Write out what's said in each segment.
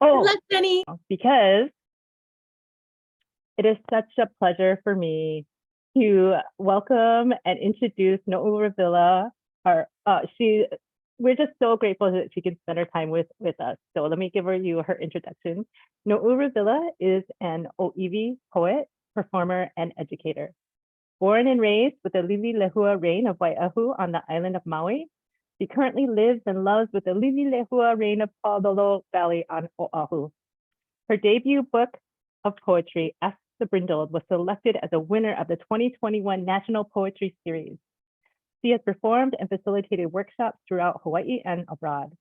Oh, luck, Jenny. because it is such a pleasure for me to welcome and introduce Noʻu Revilla. We're just so grateful that she can spend her time with us. So let me give her introduction. Noʻu Revilla is an Oiwi poet, performer, and educator. Born and raised with the Lili Lehua Reign of Waiahu on the island of Maui, she currently lives and loves with the Lili Lehua Reign of Palolo Valley on Oahu. Her debut book of poetry, Ask the Brindled, was selected as a winner of the 2021 National Poetry Series. She has performed and facilitated workshops throughout Hawaii and abroad.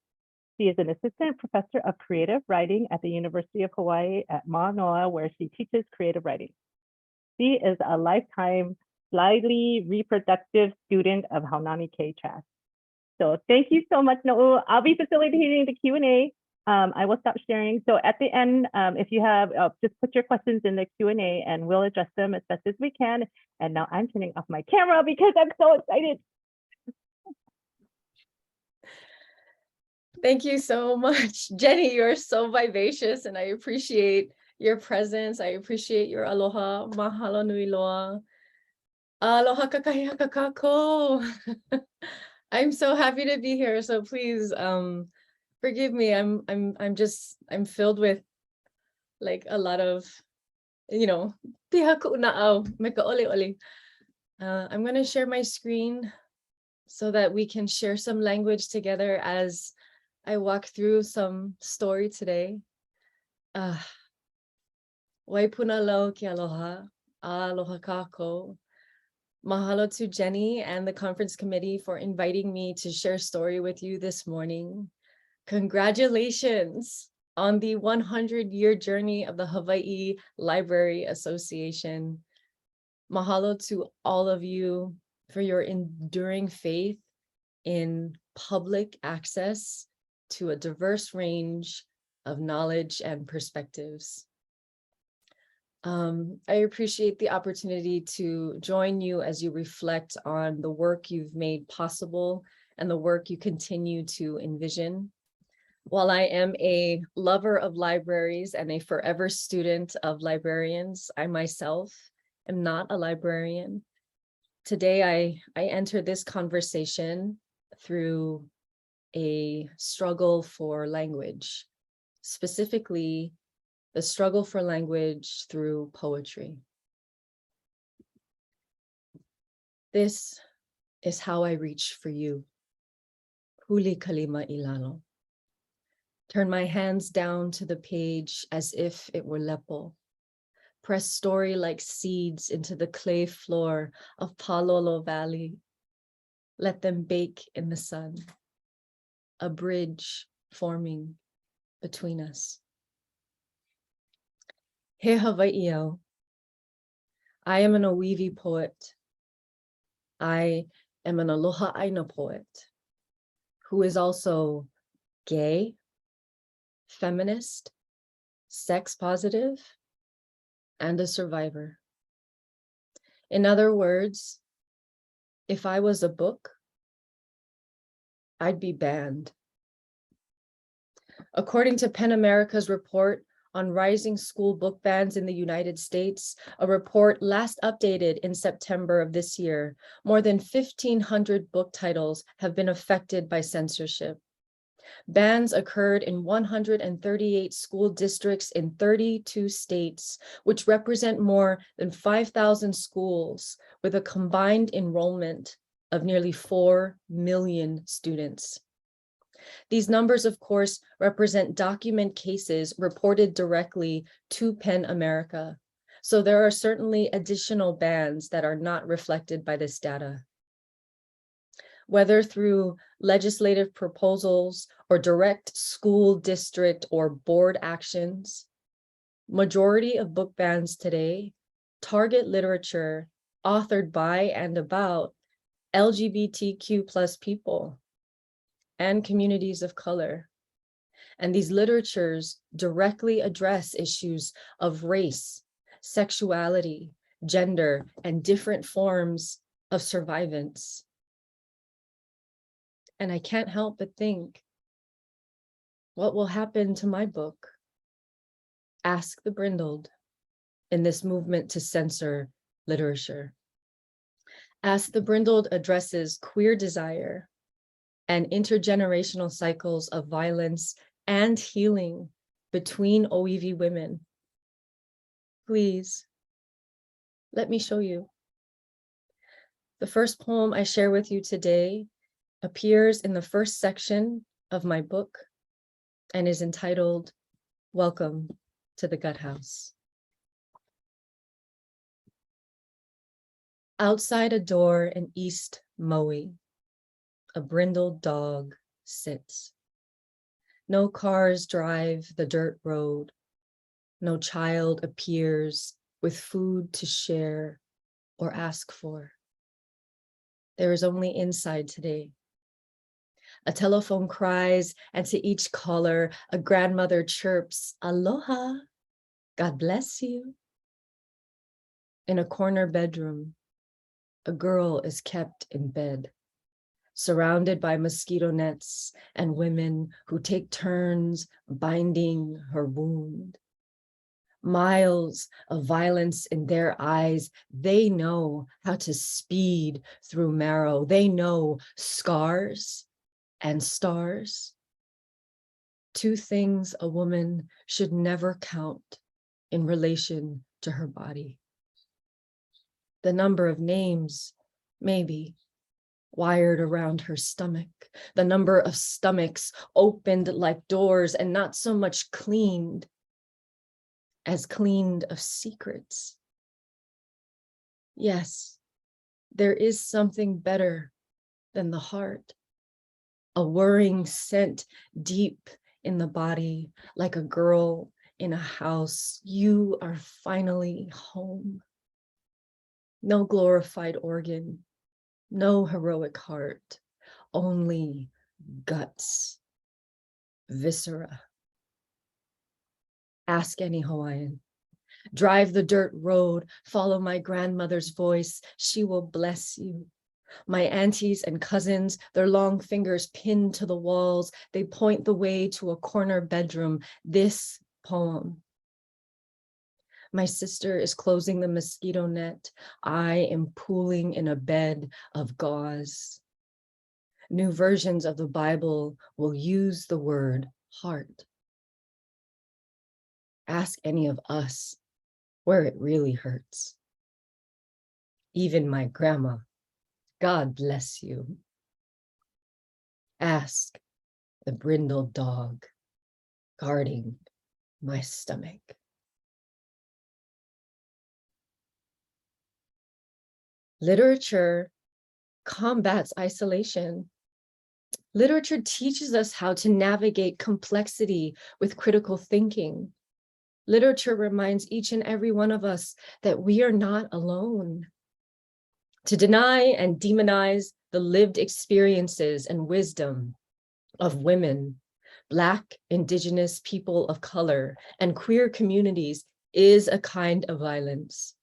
She is an assistant professor of creative writing at the University of Hawaii at Manoa, where she teaches creative writing. She is a lifetime lively reproductive student of Haunani K-Trash. So thank you so much, Noʻu. I'll be facilitating the Q&A. I will stop sharing. So at the end, if you have, just put your questions in the Q&A and we'll address them as best as we can. And now I'm turning off my camera because I'm so excited. Thank you so much, Jenny. You're so vivacious, and I appreciate your presence. I appreciate your aloha. Mahalo nui loa. Aloha kakahi kakako. I'm so happy to be here. So please, forgive me. I'm filled with like a lot of, pihaku na'au meka ole ole. I'm gonna share my screen so that we can share some language together as I walk through some story today. Waipuna lau ki aloha, aloha kako. Mahalo to Jenny and the conference committee for inviting me to share story with you this morning. Congratulations on the 100-year journey of the Hawaii Library Association. Mahalo to all of you for your enduring faith in public access to a diverse range of knowledge and perspectives. I appreciate the opportunity to join you as you reflect on the work you've made possible and the work you continue to envision. While I am a lover of libraries and a forever student of librarians, I myself am not a librarian. Today, I enter this conversation through a struggle for language, specifically the struggle for language through poetry. This is how I reach for you. Huli kalima lalo. Turn my hands down to the page as if it were lepo. Press story like seeds into the clay floor of Palolo Valley. Let them bake in the sun. A bridge forming between us. He Hawaii'o. I am an Oiwi poet. I am an Aloha Aina poet who is also gay, feminist, sex positive, and a survivor. In other words, if I was a book, I'd be banned. According to PEN America's report on rising school book bans in the United States, a report last updated in September of this year, more than 1,500 book titles have been affected by censorship. Bans occurred in 138 school districts in 32 states, which represent more than 5,000 schools with a combined enrollment of nearly 4 million students. These numbers, of course, represent document cases reported directly to PEN America. So there are certainly additional bans that are not reflected by this data. Whether through legislative proposals or direct school district or board actions, majority of book bans today target literature authored by and about LGBTQ+ people and communities of color. And these literatures directly address issues of race, sexuality, gender, and different forms of survivance. And I can't help but think, what will happen to my book Ask the brindled in this movement to censor literature. Ask the brindled addresses queer desire and intergenerational cycles of violence and healing between OEV women. Please, let me show you. The first poem I share with you today appears in the first section of my book and is entitled, Welcome to the Gut House. Outside a door in East Maui, a brindled dog sits. No cars drive the dirt road. No child appears with food to share or ask for. There is only inside today. A telephone cries, and to each caller, a grandmother chirps, "Aloha, God bless you." In a corner bedroom, a girl is kept in bed, surrounded by mosquito nets and women who take turns binding her wound. Miles of violence in their eyes, they know how to speed through marrow. They know scars and stars. Two things a woman should never count in relation to her body. The number of names, maybe, wired around her stomach, the number of stomachs opened like doors and not so much cleaned as cleaned of secrets. Yes, there is something better than the heart, a whirring scent deep in the body, like a girl in a house. You are finally home. No glorified organ, no heroic heart, only guts, viscera. Ask any Hawaiian. Drive the dirt road, follow my grandmother's voice, she will bless you. My aunties and cousins, their long fingers pinned to the walls, they point the way to a corner bedroom. This poem. My sister is closing the mosquito net. I am pooling in a bed of gauze. New versions of the Bible will use the word heart. Ask any of us where it really hurts. Even my grandma, God bless you. Ask the brindled dog guarding my stomach. Literature combats isolation. Literature teaches us how to navigate complexity with critical thinking. Literature reminds each and every one of us that we are not alone. To deny and demonize the lived experiences and wisdom of women, Black, Indigenous, people of color, and queer communities is a kind of violence.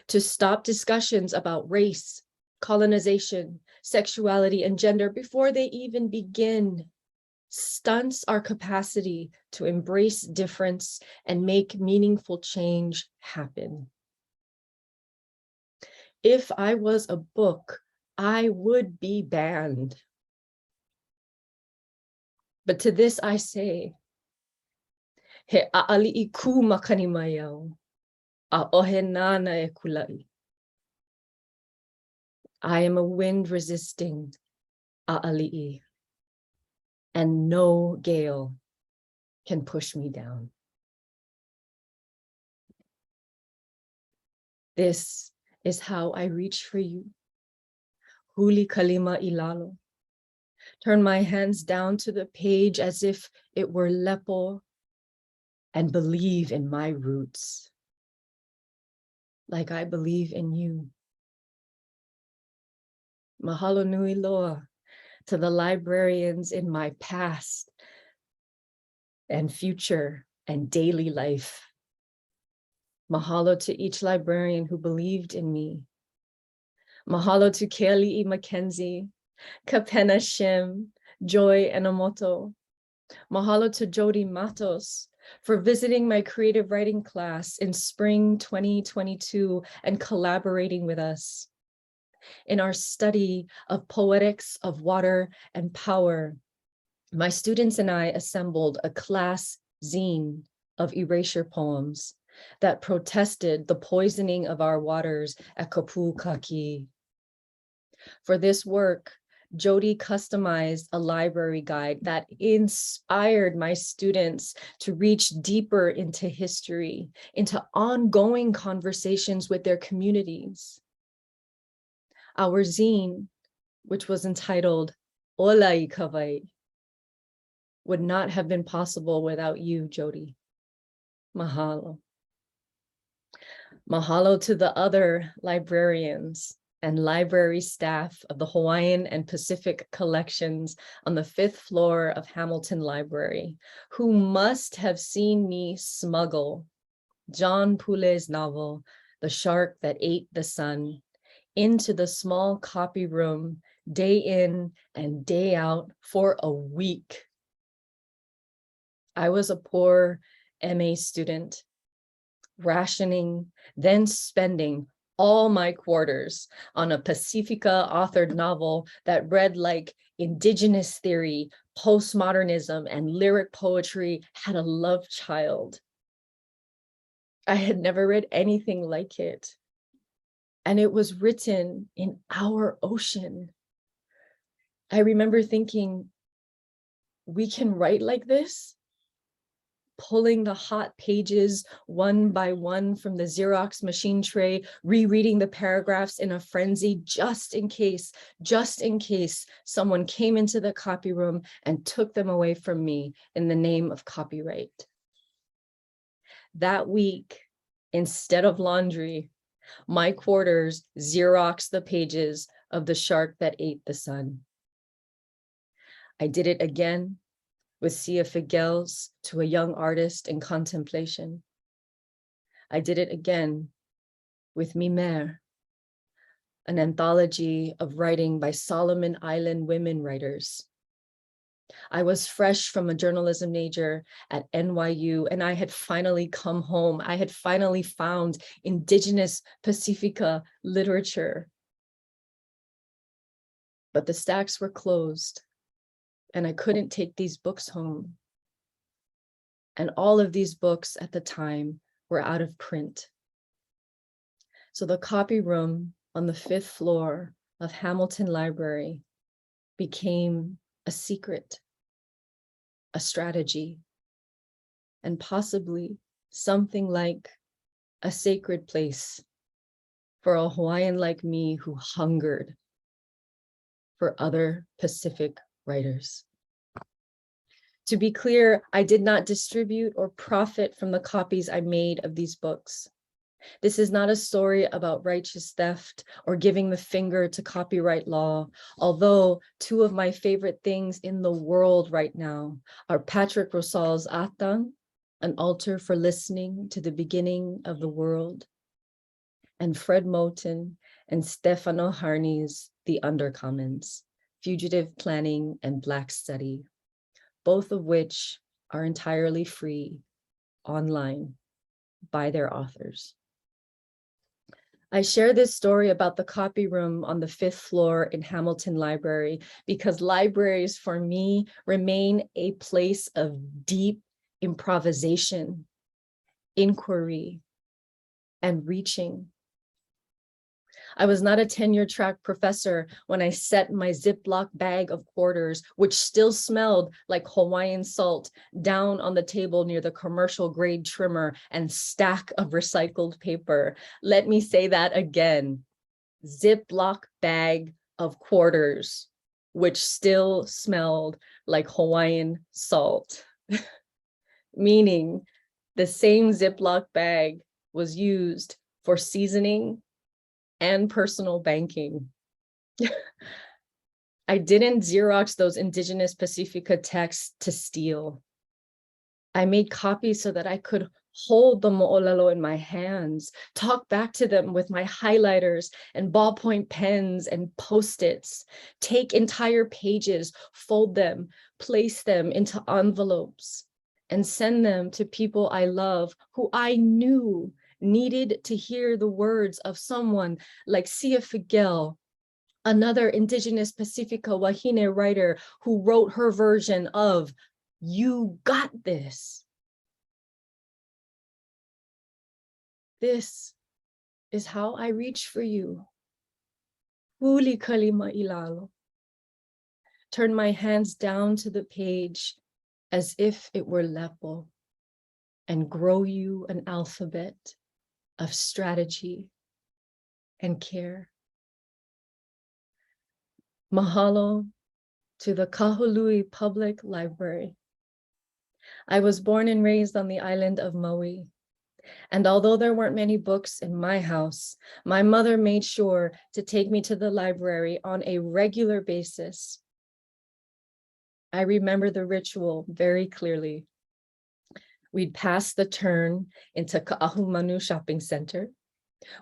To stop discussions about race, colonization, sexuality, and gender before they even begin stunts our capacity to embrace difference and make meaningful change happen. If I was a book, I would be banned. But to this I say, he a'ali'i ku makanimayau, a ohe nana e kulai. I am a wind resisting a'ali'i, and no gale can push me down. This is how I reach for you. Huli kalima lalo. Turn my hands down to the page as if it were lepo and believe in my roots, like I believe in you. Mahalo nui loa to the librarians in my past and future and daily life. Mahalo to each librarian who believed in me. Mahalo to Keali'i Mackenzie, Kapena Shim, Joy Enomoto, Mahalo to Jody Matos for visiting my creative writing class in spring 2022 and collaborating with us in our study of poetics of water and power. My students and I assembled a class zine of erasure poems that protested the poisoning of our waters at Kapukaki. For this work, Jody customized a library guide that inspired my students to reach deeper into history, into ongoing conversations with their communities. Our zine, which was entitled Olai Kawai, would not have been possible without you, Jody. Mahalo. Mahalo to the other librarians and library staff of the Hawaiian and Pacific collections on the 5th floor of Hamilton Library, who must have seen me smuggle John Pule's novel, The Shark That Ate the Sun, into the small copy room day in and day out for a week. I was a poor MA student, rationing, then spending all my quarters on a Pacifica authored novel that read like indigenous theory, postmodernism, and lyric poetry had a love child. I had never read anything like it. And it was written in our ocean. I remember thinking, we can write like this? Pulling the hot pages one by one from the Xerox machine tray, rereading the paragraphs in a frenzy, just in case someone came into the copy room and took them away from me in the name of copyright. That week, instead of laundry, my quarters Xeroxed the pages of The Shark That Ate the Sun. I did it again with Sia Figuels to a young artist in contemplation. I did it again with Mi Mère, an anthology of writing by Solomon Island women writers. I was fresh from a journalism major at NYU, and I had finally come home. I had finally found indigenous Pacifica literature. But the stacks were closed, and I couldn't take these books home. And all of these books at the time were out of print. So the copy room on the 5th floor of Hamilton Library became a secret, a strategy, and possibly something like a sacred place for a Hawaiian like me who hungered for other Pacific writers. To be clear, I did not distribute or profit from the copies I made of these books. This is not a story about righteous theft or giving the finger to copyright law, although two of my favorite things in the world right now are Patrick Rosal's Atang, an altar for listening to the beginning of the world, and Fred Moten and Stefano Harney's The Undercommons, Fugitive Planning and Black Study, both of which are entirely free online by their authors. I share this story about the copy room on the 5th floor in Hamilton Library because libraries for me remain a place of deep improvisation, inquiry, and reaching. I was not a tenure track professor when I set my Ziploc bag of quarters, which still smelled like Hawaiian salt, down on the table near the commercial grade trimmer and stack of recycled paper. Let me say that again. Ziploc bag of quarters, which still smelled like Hawaiian salt. Meaning the same Ziploc bag was used for seasoning and personal banking. I didn't Xerox those indigenous Pacifica texts to steal. I made copies so that I could hold the mo'olelo in my hands, talk back to them with my highlighters and ballpoint pens and Post-its, take entire pages, fold them, place them into envelopes, and send them to people I love who I knew needed to hear the words of someone like Cia Figuel, another Indigenous Pacifica Wahine writer who wrote her version of "You Got This." This is how I reach for you. Huli kalima ilalo. Turn my hands down to the page as if it were lepo, and grow you an alphabet of strategy and care. Mahalo to the Kahului Public Library. I was born and raised on the island of Maui. And although there weren't many books in my house, my mother made sure to take me to the library on a regular basis. I remember the ritual very clearly. We'd pass the turn into Ka'ahumanu Shopping Center.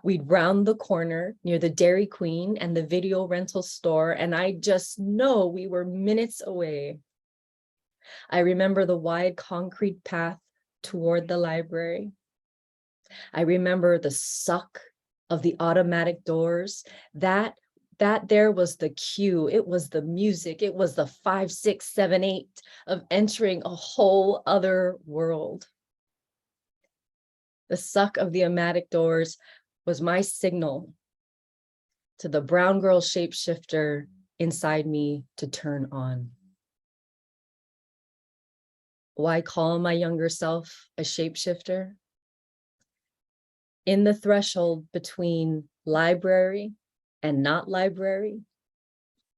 We'd round the corner near the Dairy Queen and the video rental store, and I just know we were minutes away. I remember the wide concrete path toward the library. I remember the suck of the automatic doors. That there was the cue. It was the music. It was the 5, 6, 7, 8 of entering a whole other world. The suck of the automatic doors was my signal to the brown girl shapeshifter inside me to turn on. Why call my younger self a shapeshifter? In the threshold between library and not library,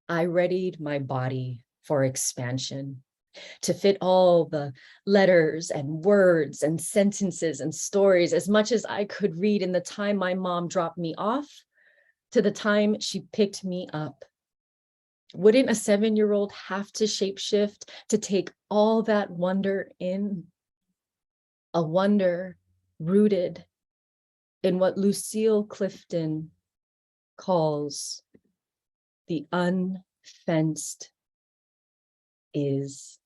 I readied my body for expansion, to fit all the letters and words and sentences and stories as much as I could read in the time my mom dropped me off to the time she picked me up. Wouldn't a 7-year-old have to shapeshift to take all that wonder in? A wonder rooted in what Lucille Clifton calls the unfenced is.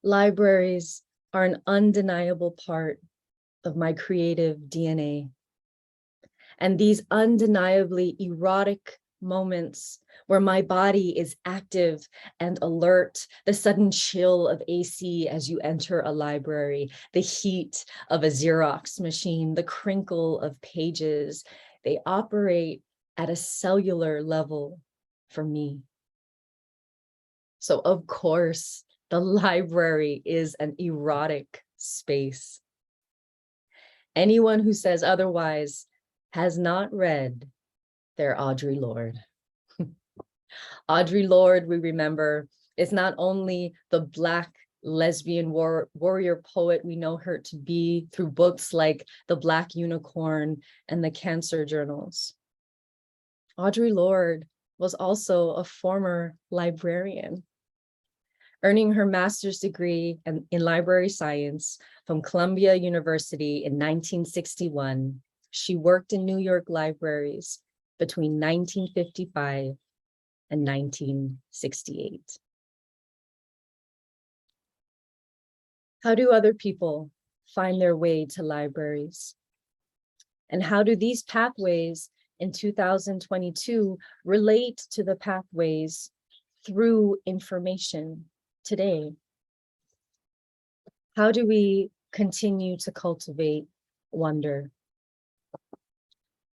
Libraries are an undeniable part of my creative DNA. And these undeniably erotic moments where my body is active and alert, the sudden chill of AC as you enter a library, the heat of a Xerox machine, the crinkle of pages, they operate at a cellular level for me. So of course, the library is an erotic space. Anyone who says otherwise has not read their Audre Lorde. Audre Lorde, we remember, is not only the Black lesbian warrior poet we know her to be through books like The Black Unicorn and the Cancer Journals. Audre Lorde was also a former librarian, earning her master's degree in library science from Columbia University in 1961. She worked in New York libraries between 1955 and 1968. How do other people find their way to libraries? And how do these pathways in 2022 relate to the pathways through information today? How do we continue to cultivate wonder?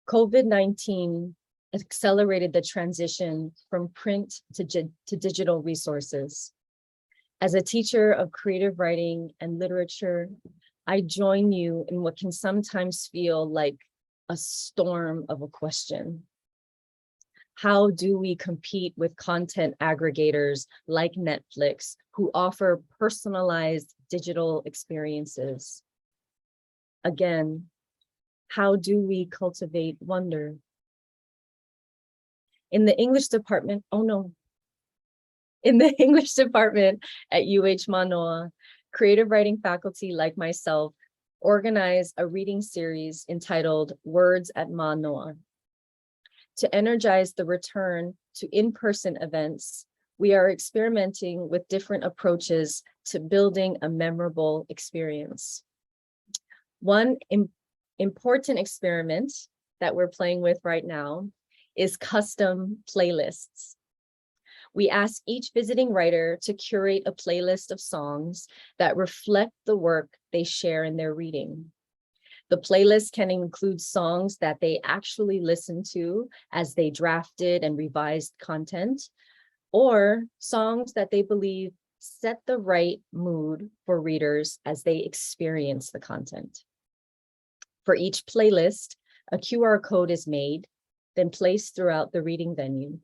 COVID-19 accelerated the transition from print to digital resources. As a teacher of creative writing and literature, I join you in what can sometimes feel like a storm of a question. How do we compete with content aggregators like Netflix, who offer personalized digital experiences? Again, how do we cultivate wonder? In the English department, in the English department at UH Manoa, Creative writing faculty like myself organize a reading series entitled Words at Manoa. To energize the return to in-person events, we are experimenting with different approaches to building a memorable experience. One important experiment that we're playing with right now is custom playlists. We ask each visiting writer to curate a playlist of songs that reflect the work they share in their reading. The playlist can include songs that they actually listened to as they drafted and revised content, or songs that they believe set the right mood for readers as they experience the content. For each playlist, a QR code is made, then placed throughout the reading venue.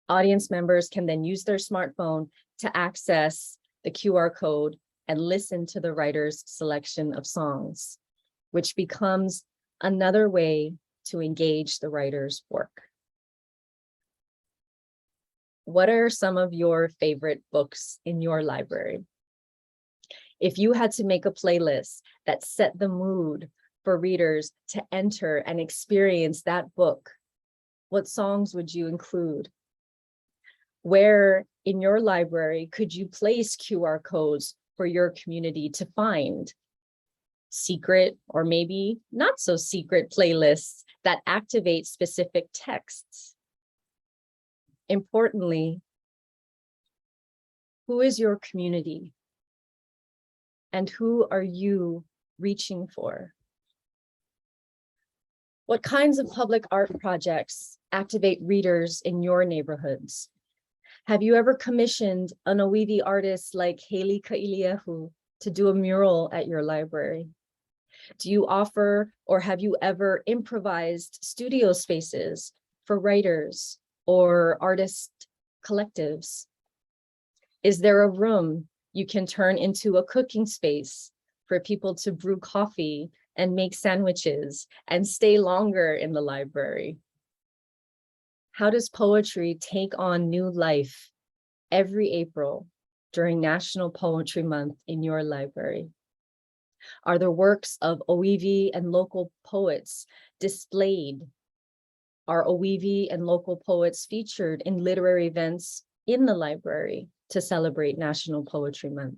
Audience members can then use their smartphone to access the QR code and listen to the writer's selection of songs, which becomes another way to engage the writer's work. What are some of your favorite books in your library? If you had to make a playlist that set the mood for readers to enter and experience that book, what songs would you include? Where in your library could you place QR codes for your community to find secret or maybe not so secret playlists that activate specific texts? Importantly, who is your community? And who are you reaching for? What kinds of public art projects activate readers in your neighborhoods? Have you ever commissioned an Oiwi artist like Huli to do a mural at your library? Do you offer or have you ever improvised studio spaces for writers or artist collectives? Is there a room you can turn into a cooking space for people to brew coffee and make sandwiches and stay longer in the library? How does poetry take on new life every April during National Poetry Month in your library? Are the works of Oiwi and local poets displayed? Are Oiwi and local poets featured in literary events in the library to celebrate National Poetry Month?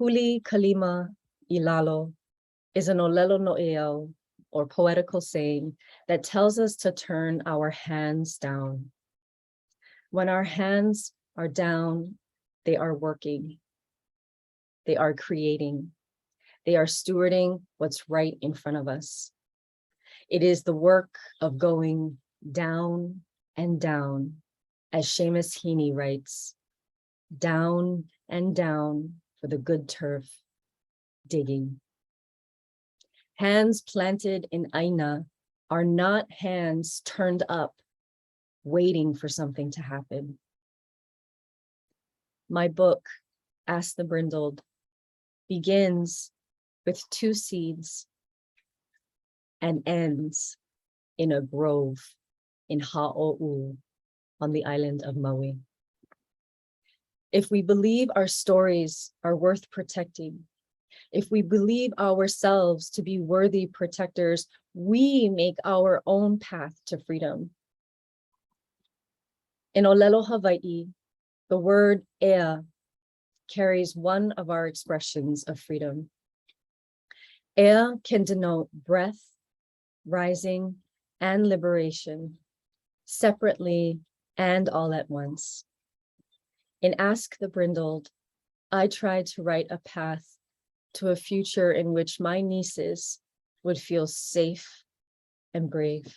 Huli kalima I lalo is an olelo no'eau, or poetical saying that tells us to turn our hands down. When our hands are down, they are working. They are creating. They are stewarding what's right in front of us. It is the work of going down and down, as Seamus Heaney writes, down and down for the good turf, digging. Hands planted in Aina are not hands turned up, waiting for something to happen. My book, Ask the Brindled, begins with 2 seeds and ends in a grove in Ha'o'u on the island of Maui. If we believe our stories are worth protecting, if we believe ourselves to be worthy protectors, we make our own path to freedom. In Olelo, Hawaii, the word ea carries one of our expressions of freedom. Ea can denote breath, rising, and liberation, separately and all at once. In Ask the Brindled, I tried to write a path to a future in which my nieces would feel safe and brave.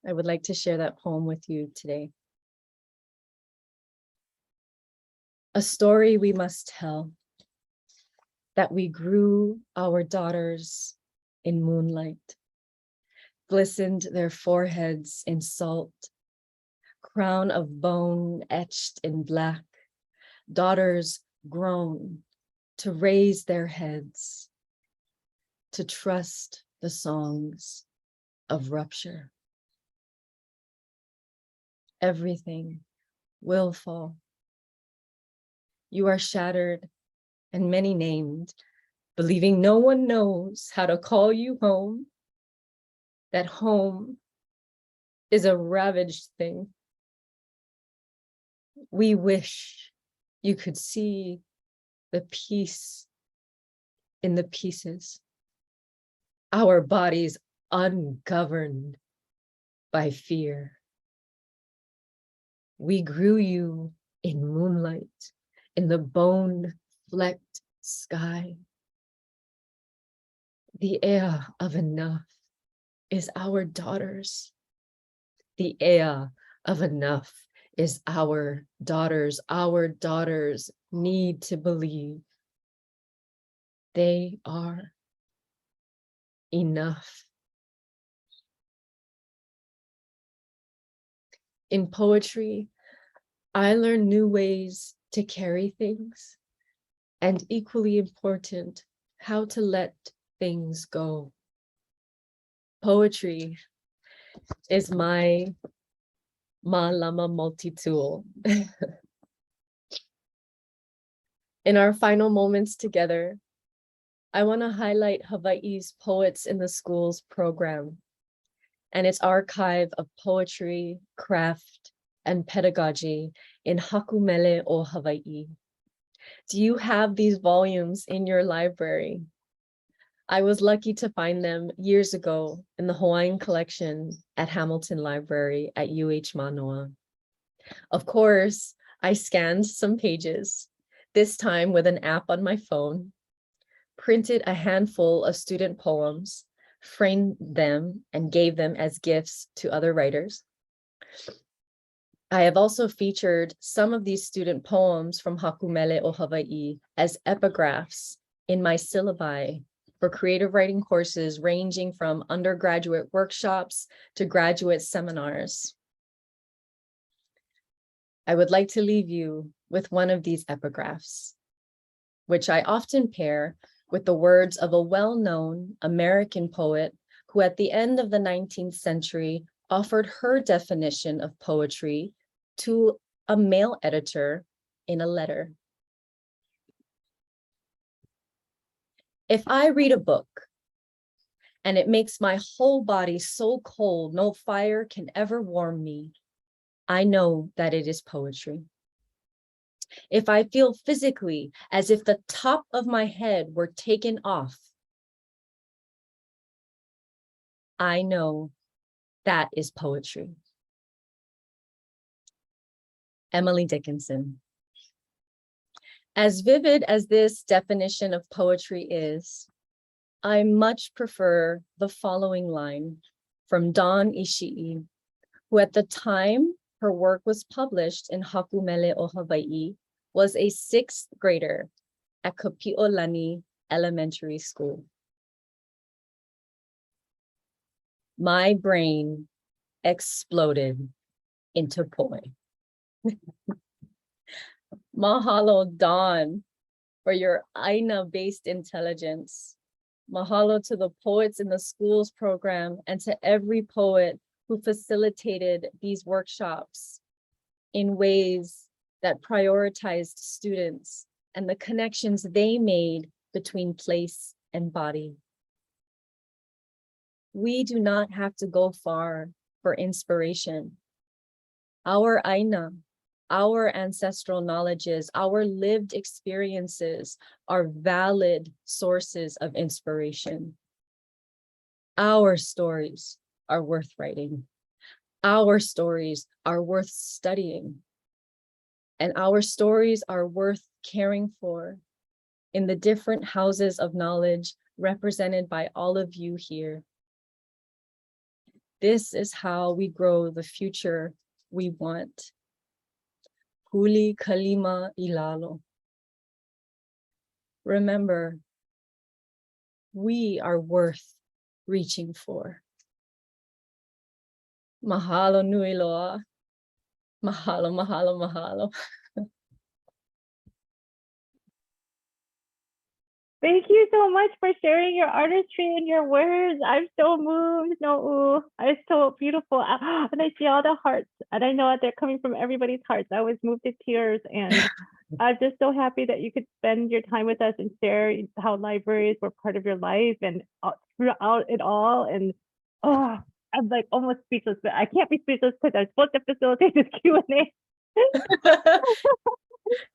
I would like to share that poem with you today. A story we must tell, that we grew our daughters in moonlight, glistened their foreheads in salt, crown of bone etched in black, daughters grown to raise their heads, to trust the songs of rupture. Everything will fall You are shattered and many named, believing no one knows how to call you home, that home is a ravaged thing. We wish you could see the peace in the pieces, our bodies ungoverned by fear. We grew you in moonlight, in the bone-flecked sky. The air of enough is our daughters. The air of enough is our daughters. Our daughters need to believe they are enough. In poetry, I learned new ways to carry things, and equally important, how to let things go. Poetry is my lama multi-tool. In our final moments together, I want to highlight Hawaii's Poets in the Schools program and its archive of poetry, craft, and pedagogy in Hakumele o Hawaii. Do you have these volumes in your library? I was lucky to find them years ago in the Hawaiian collection at Hamilton Library at UH Manoa. Of course, I scanned some pages, this time with an app on my phone, printed a handful of student poems, framed them, and gave them as gifts to other writers. I have also featured some of these student poems from Hakumele o Hawaii as epigraphs in my syllabi for creative writing courses ranging from undergraduate workshops to graduate seminars. I would like to leave you with one of these epigraphs, which I often pair with the words of a well-known American poet who at the end of the 19th century offered her definition of poetry to a male editor in a letter. If I read a book and it makes my whole body so cold, no fire can ever warm me, I know that it is poetry. If I feel physically as if the top of my head were taken off, I know that is poetry. Emily Dickinson. As vivid as this definition of poetry is, I much prefer the following line from Dawn Ishii, who at the time her work was published in Hakumele o Hawaii, was a 6th grader at Kapi'olani Elementary School. My brain exploded into poem. Mahalo, Dawn, for your Aina-based intelligence. Mahalo to the Poets in the Schools program and to every poet who facilitated these workshops in ways that prioritized students and the connections they made between place and body. We do not have to go far for inspiration. Our Aina, our ancestral knowledges, our lived experiences are valid sources of inspiration. Our stories are worth writing. Our stories are worth studying. And our stories are worth caring for in the different houses of knowledge represented by all of you here. This is how we grow the future we want. Huli kalima lalo. Remember, we are worth reaching for. Mahalo nui loa. Mahalo, mahalo, mahalo. Thank you so much for sharing your artistry and your words. I'm so moved, No'u. It's so beautiful. And I see all the hearts. And I know that they're coming from everybody's hearts. I was moved to tears. And I'm just so happy that you could spend your time with us and share how libraries were part of your life and throughout it all. And oh, I'm like almost speechless, but I can't be speechless because I'm supposed to facilitate this Q&A.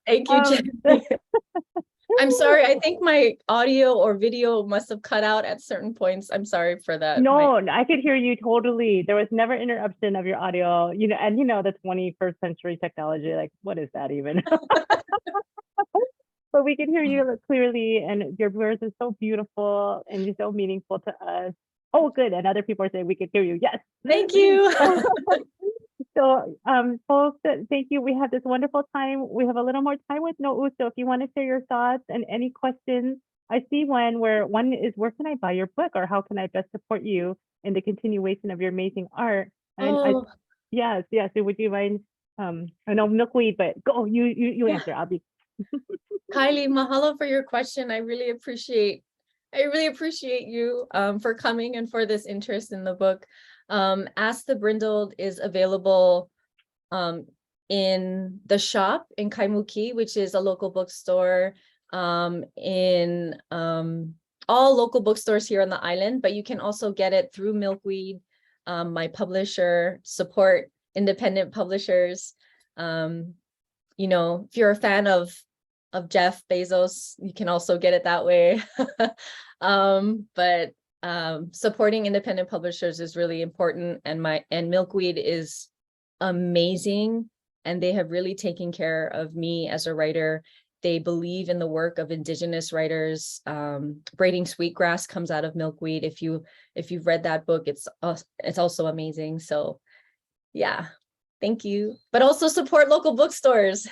Thank you, Jenny. I'm sorry. I think my audio or video must have cut out at certain points. I'm sorry for that. No, I could hear you totally. There was never interruption of your audio, and the 21st century technology, like what is that even? But we can hear you clearly, and your words are so beautiful and you're so meaningful to us. Oh, good. And other people are saying we can hear you. Yes. Thank you. So, folks, thank you. We have this wonderful time. We have a little more time with Noʻu. So if you want to share your thoughts and any questions, I see one is, where can I buy your book, or how can I best support you in the continuation of your amazing art? And yes. So would you mind? I know milkweed, but go. You answer. I'll be. Kylie, mahalo for your question. I really appreciate you for coming and for this interest in the book. Ask the Brindled is available in the shop in Kaimuki, which is a local bookstore, in all local bookstores here on the island, but you can also get it through Milkweed, my publisher. Support independent publishers. If you're a fan of Jeff Bezos, you can also get it that way. But supporting independent publishers is really important, and Milkweed is amazing, and they have really taken care of me as a writer. They believe in the work of Indigenous writers. Braiding Sweetgrass comes out of Milkweed. If you've read that book, it's also amazing. So yeah, thank you. But also support local bookstores.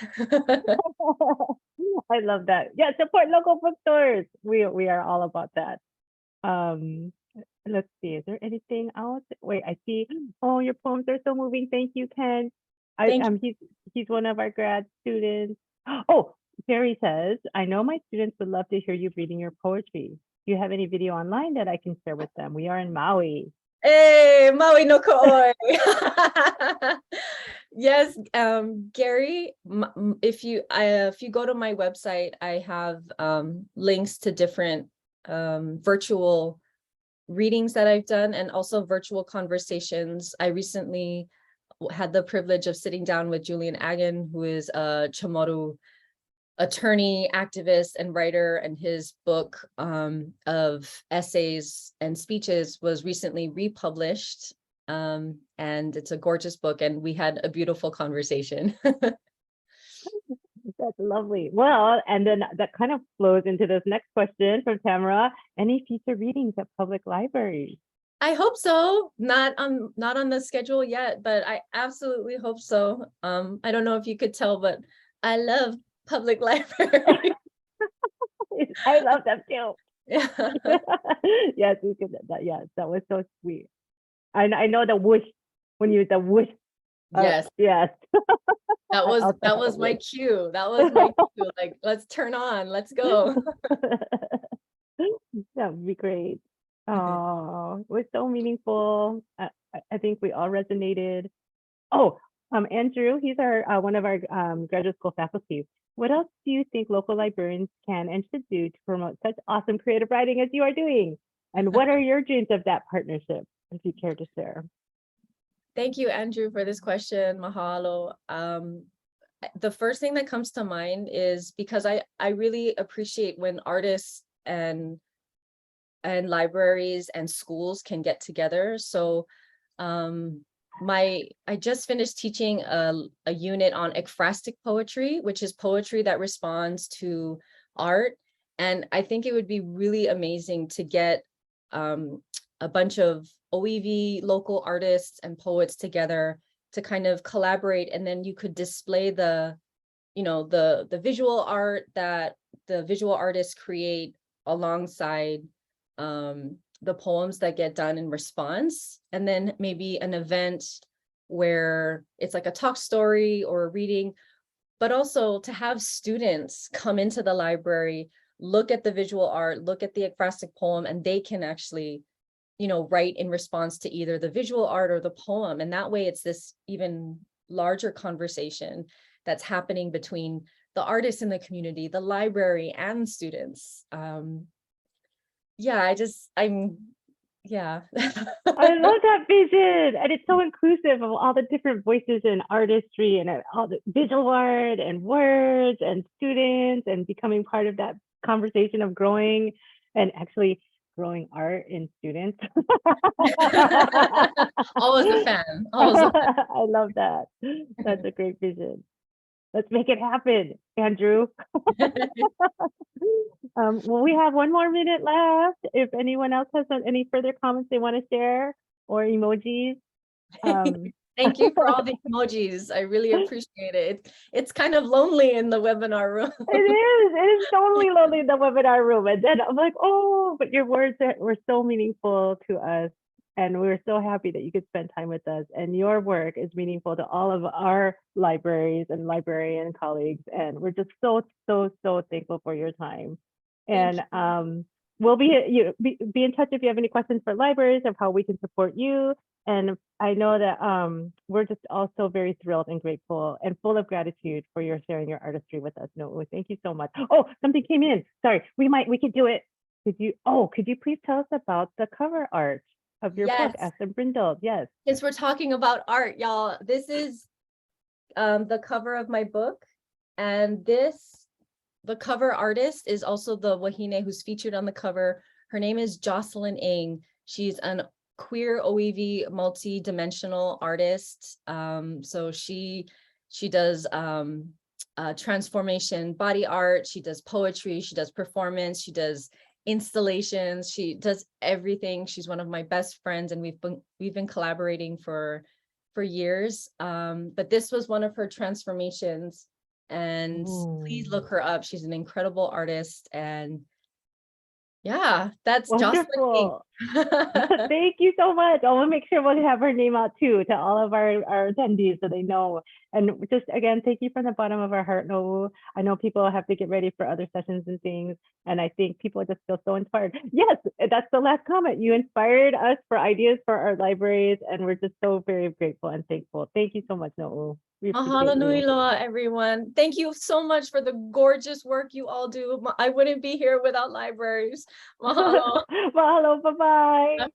I love that. Yeah, support local bookstores. We are all about that. Let's see, is there anything else? Wait, I see. Oh, your poems are so moving. Thank you, Ken. He's one of our grad students. Oh, Jerry says, I know my students would love to hear you reading your poetry. Do you have any video online that I can share with them? We are in Maui. Hey, Maui no ko'oi. Yes, Gary, if you go to my website, I have links to different virtual readings that I've done, and also virtual conversations. I recently had the privilege of sitting down with Julian Agan, who is a Chamorro attorney, activist, and writer, and his book of essays and speeches was recently republished, and it's a gorgeous book, and we had a beautiful conversation. That's lovely. Well, and then that kind of flows into this next question from Tamara. Any future readings at public libraries? I hope so. Not on the schedule yet, but I absolutely hope so. I don't know if you could tell, but I love public library. I love them too. Yeah. Yes, we could. Yes, that was so sweet. I know the whoosh when you the whoosh. Yes. Yes. That was my cue. That was my cue. Like, let's turn on. Let's go. That would be great. Oh, it was so meaningful. I think we all resonated. Oh, Andrew, he's our one of our graduate school faculty. What else do you think local librarians can and should do to promote such awesome creative writing as you are doing? And what are your dreams of that partnership, if you care to share? Thank you, Andrew, for this question. Mahalo. The first thing that comes to mind is because I really appreciate when artists and libraries and schools can get together. So I just finished teaching a unit on ekphrastic poetry, which is poetry that responds to art. And I think it would be really amazing to get a bunch of OEV local artists and poets together to kind of collaborate, and then you could display the visual art that the visual artists create alongside the poems that get done in response, and then maybe an event where it's like a talk story or a reading, but also to have students come into the library, look at the visual art, look at the ekphrastic poem, and they can actually write in response to either the visual art or the poem. And that way it's this even larger conversation that's happening between the artists in the community, the library, and students. Yeah, yeah. I love that vision, and it's so inclusive of all the different voices in artistry and all the visual art and words and students and becoming part of that conversation of growing and actually growing art in students. Always a fan. Always a fan. I love that. That's a great vision. Let's make it happen, Andrew. Well, we have one more minute left. If anyone else has any further comments they want to share or emojis. Thank you for all the emojis. I really appreciate it. It's kind of lonely in the webinar room. It is totally lonely in the webinar room. And then I'm like, oh, but your words were so meaningful to us. And we're so happy that you could spend time with us. And your work is meaningful to all of our libraries and librarian colleagues. And we're just so, so, so thankful for your time. And we'll be in touch if you have any questions for libraries of how we can support you. And I know that we're just also very thrilled and grateful and full of gratitude for your sharing your artistry with us. Noʻu, thank you so much. Oh, something came in. Sorry, we could do it. Could you please tell us about the cover art of your book, Aston Brindle? Yes. Since we're talking about art, y'all, this is the cover of my book. And the cover artist is also the wahine who's featured on the cover. Her name is Jocelyn Ng. She's an queer OEV multi-dimensional artist. So she does transformation body art, she does poetry, she does performance, she does installations, she does everything. She's one of my best friends, and we've been collaborating for years. But this was one of her transformations, and please look her up. She's an incredible artist. And yeah, that's wonderful. Thank you so much. I will make sure we'll have her name out too to all of our attendees so they know. And just again, thank you from the bottom of our heart, Noʻu. I know people have to get ready for other sessions and things, and I think people just feel so inspired. Yes, that's the last comment. You inspired us for ideas for our libraries, and we're just so very grateful and thankful. Thank you so much, Noʻu. Mahalo nui loa, everyone. Thank you so much for the gorgeous work you all do. I wouldn't be here without libraries. Mahalo. Mahalo, bye-bye.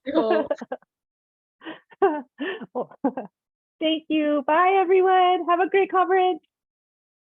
Thank you. Bye, everyone. Have a great coverage.